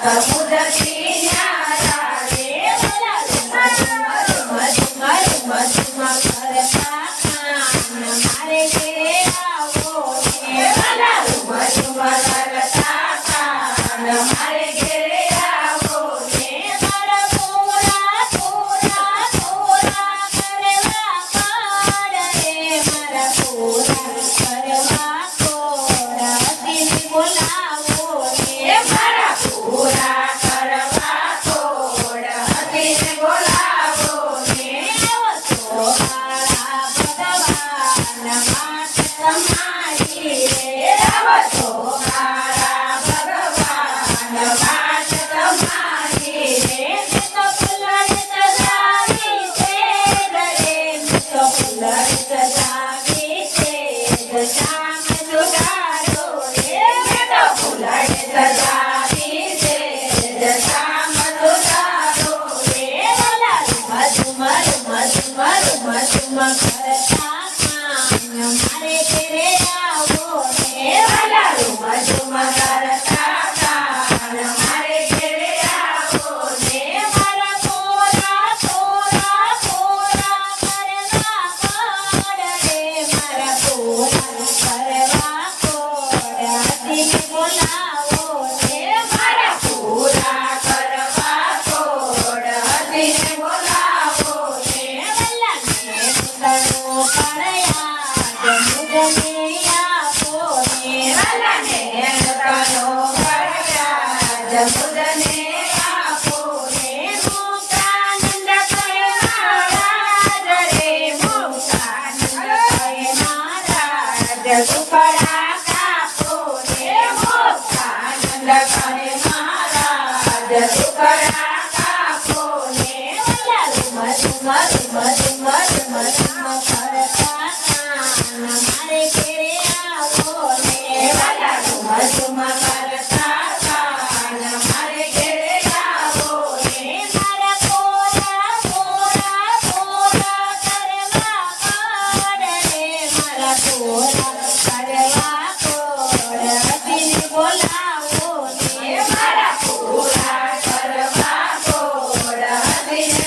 સમુદ્ર કિનારા રે વાલા રૂમા કરતા કામ મારે ઘેરે આવો ને વાલા રૂમા કરતા કામ મારે ઘેરે આવો ને મારા થોડા થોડા થોડા કરવા પાડ રે મારા થોડા કરવા થોડા દિને બોલાવો ને મારા પૂરા કરવા થોડા દિને બોલાવો ને આવો તો મારા ભગવાન માટે તમારી રે આવો તો મારા ભગવાન માટે તમારી રે મેં તો ફૂલડી સજાવી છે રે મેં તો ફૂલડી સજાવી છે શ્યામ સુધારો રે મેં તો ફૂલડી સજાવી છે શ્યામ સુધારો રે વાલા રૂમા કરતા કામ મારે ઘેરે આવો ને વાલા રૂમા કરતા કામ મારે ઘેરે આવો ને મારા થોડા થોડા થોડા કરવા પાડ રે મારા થોડા કરવા થોડા દિને બોલાવો ને મારા પૂરા કરવા થોડા દિને બોલાવો ને વાલા ને તનો પડ્યા જમુદને આપો ને વાલા ને તનો પડ્યા જમુદને આપો ને મુક્તાનંદ કહે મહારાજ રે મુક્તાનંદ કહે મહારાજ સુપડા કાપો ને મુક્તાનંદ કહે મહારાજ સુપડા કાપો ને વાલા રૂમા કરતા કામ મારે ઘેરે આવો ને વાલા રૂમા કરતા કામ મારે ઘેરે આવો ને મારા થોડા થોડા થોડા કરવા પાડ રે મારા થોડા કરવા પાડ દિને બોલાવો ને મારા પૂરા કરવા પાડ દિને